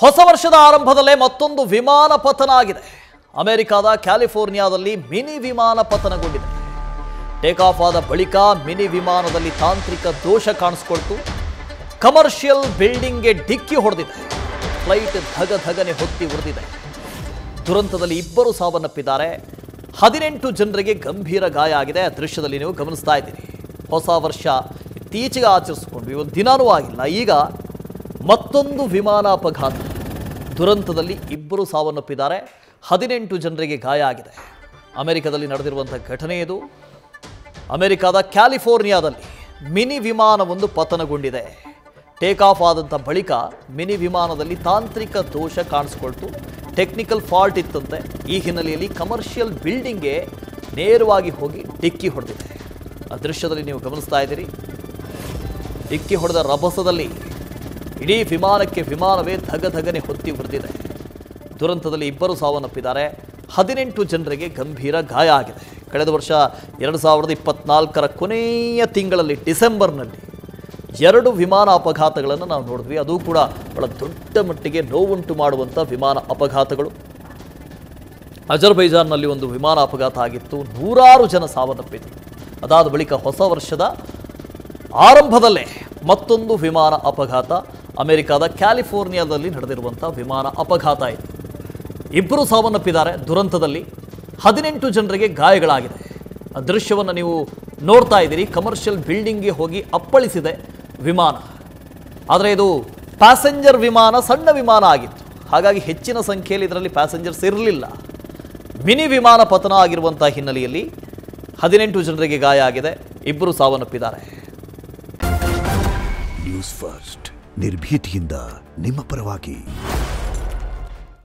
ಹೊಸ ವರ್ಷದ ಆರಂಭದಲ್ಲೇ ಮತ್ತೊಂದು ವಿಮಾನ ಪತನ ಆಗಿದೆ. ಅಮೆರಿಕದ ಕ್ಯಾಲಿಫೋರ್ನಿಯಾದಲ್ಲಿ ಮಿನಿ ವಿಮಾನ ಪತನಗೊಂಡಿದೆ. ಟೇಕ್ ಆಫ್ ಆದ ಬಳಿಕ ಮಿನಿ ವಿಮಾನದಲ್ಲಿ ತಾಂತ್ರಿಕ ದೋಷ ಕಾಣಿಸಿಕೊಳ್ತು. ಕಮರ್ಷಿಯಲ್ ಬಿಲ್ಡಿಂಗ್ಗೆ ಡಿಕ್ಕಿ ಹೊಡೆದಿದೆ. ಫ್ಲೈಟ್ ಧಗಧಗನೆ ಹೊತ್ತಿ ಉರಿದಿದೆ. ದುರಂತದಲ್ಲಿ ಇಬ್ಬರು ಸಾವನ್ನಪ್ಪಿದ್ದಾರೆ. 18 ಜನರಿಗೆ ಗಂಭೀರ ಗಾಯ ಆಗಿದೆ. ಆ ದೃಶ್ಯದಲ್ಲಿ ನೀವು ಗಮನಿಸ್ತಾ ಇದ್ದೀರಿ. ಹೊಸ ವರ್ಷ ಇತ್ತೀಚೆಗೆ ಆಚರಿಸಿಕೊಂಡ್ವಿ, ಒಂದು ದಿನಾನೂ ಆಗಿಲ್ಲ. ಈಗ ಮತ್ತೊಂದು ವಿಮಾನ ಅಪಘಾತ. ದುರಂತದಲ್ಲಿ ಇಬ್ಬರು ಸಾವನ್ನಪ್ಪಿದ್ದಾರೆ. 18 ಜನರಿಗೆ ಗಾಯ ಆಗಿದೆ. ಅಮೆರಿಕದಲ್ಲಿ ನಡೆದಿರುವಂಥ ಘಟನೆ ಇದು. ಅಮೆರಿಕದ ಕ್ಯಾಲಿಫೋರ್ನಿಯಾದಲ್ಲಿ ಮಿನಿ ವಿಮಾನವೊಂದು ಪತನಗೊಂಡಿದೆ. ಟೇಕ್ ಆಫ್ ಆದಂಥ ಬಳಿಕ ಮಿನಿ ವಿಮಾನದಲ್ಲಿ ತಾಂತ್ರಿಕ ದೋಷ ಕಾಣಿಸ್ಕೊಳ್ತು. ಟೆಕ್ನಿಕಲ್ ಫಾಲ್ಟ್ ಇತ್ತಂತೆ. ಈ ಹಿನ್ನೆಲೆಯಲ್ಲಿ ಕಮರ್ಷಿಯಲ್ ಬಿಲ್ಡಿಂಗ್ಗೆ ನೇರವಾಗಿ ಹೋಗಿ ಡಿಕ್ಕಿ ಹೊಡೆದಿದೆ. ಆ ದೃಶ್ಯದಲ್ಲಿ ನೀವು ಗಮನಿಸ್ತಾ ಇದ್ದೀರಿ. ಡಿಕ್ಕಿ ಹೊಡೆದ ರಭಸದಲ್ಲಿ ಇಡೀ ವಿಮಾನವೇ ಧಗಧಗನೆ ಹೊತ್ತಿ ಉರಿದಿದೆ. ದುರಂತದಲ್ಲಿ ಇಬ್ಬರು ಸಾವನ್ನಪ್ಪಿದ್ದಾರೆ. 18 ಜನರಿಗೆ ಗಂಭೀರ ಗಾಯ ಆಗಿದೆ. ಕಳೆದ ವರ್ಷ 2024ರ ಕೊನೆಯ ತಿಂಗಳಲ್ಲಿ ಡಿಸೆಂಬರ್ನಲ್ಲಿ 2 ವಿಮಾನ ಅಪಘಾತಗಳನ್ನು ನಾವು ನೋಡಿದ್ವಿ. ಅದು ಕೂಡ ಬಹಳ ದೊಡ್ಡ ಮಟ್ಟಿಗೆ ನೋವುಂಟು ಮಾಡುವಂಥ ವಿಮಾನ ಅಪಘಾತಗಳು. ಅಜರ್ಬೈಜಾನ್ನಲ್ಲಿ ಒಂದು ವಿಮಾನ ಅಪಘಾತ ಆಗಿತ್ತು. 100 ಜನ ಸಾವನ್ನಪ್ಪಿದರು. ಅದಾದ ಬಳಿಕ ಹೊಸ ವರ್ಷದ ಆರಂಭದಲ್ಲೇ ಮತ್ತೊಂದು ವಿಮಾನ ಅಪಘಾತ. ಅಮೆರಿಕದ ಕ್ಯಾಲಿಫೋರ್ನಿಯಾದಲ್ಲಿ ನಡೆದಿರುವಂಥ ವಿಮಾನ ಅಪಘಾತ ಇದು. ಇಬ್ಬರು ಸಾವನ್ನಪ್ಪಿದ್ದಾರೆ. ದುರಂತದಲ್ಲಿ 18 ಜನರಿಗೆ ಗಾಯಗಳಾಗಿದೆ. ಆ ದೃಶ್ಯವನ್ನು ನೀವು ನೋಡ್ತಾ ಇದ್ದೀರಿ. ಕಮರ್ಷಿಯಲ್ ಬಿಲ್ಡಿಂಗ್ಗೆ ಹೋಗಿ ಅಪ್ಪಳಿಸಿದೆ ವಿಮಾನ. ಆದರೆ ಇದು ಪ್ಯಾಸೆಂಜರ್ ವಿಮಾನ, ಸಣ್ಣ ವಿಮಾನ ಆಗಿತ್ತು. ಹಾಗಾಗಿ ಹೆಚ್ಚಿನ ಸಂಖ್ಯೆಯಲ್ಲಿ ಇದರಲ್ಲಿ ಪ್ಯಾಸೆಂಜರ್ಸ್ ಇರಲಿಲ್ಲ. ಮಿನಿ ವಿಮಾನ ಪತನ ಆಗಿರುವಂಥ ಹಿನ್ನೆಲೆಯಲ್ಲಿ 18 ಜನರಿಗೆ ಗಾಯ ಆಗಿದೆ. ಇಬ್ಬರು ಸಾವನ್ನಪ್ಪಿದ್ದಾರೆ. ನ್ಯೂಸ್ ಫಸ್ಟ್, ನಿರ್ಭೀತಿಯಿಂದ ನಿಮ್ಮ ಪರವಾಗಿ.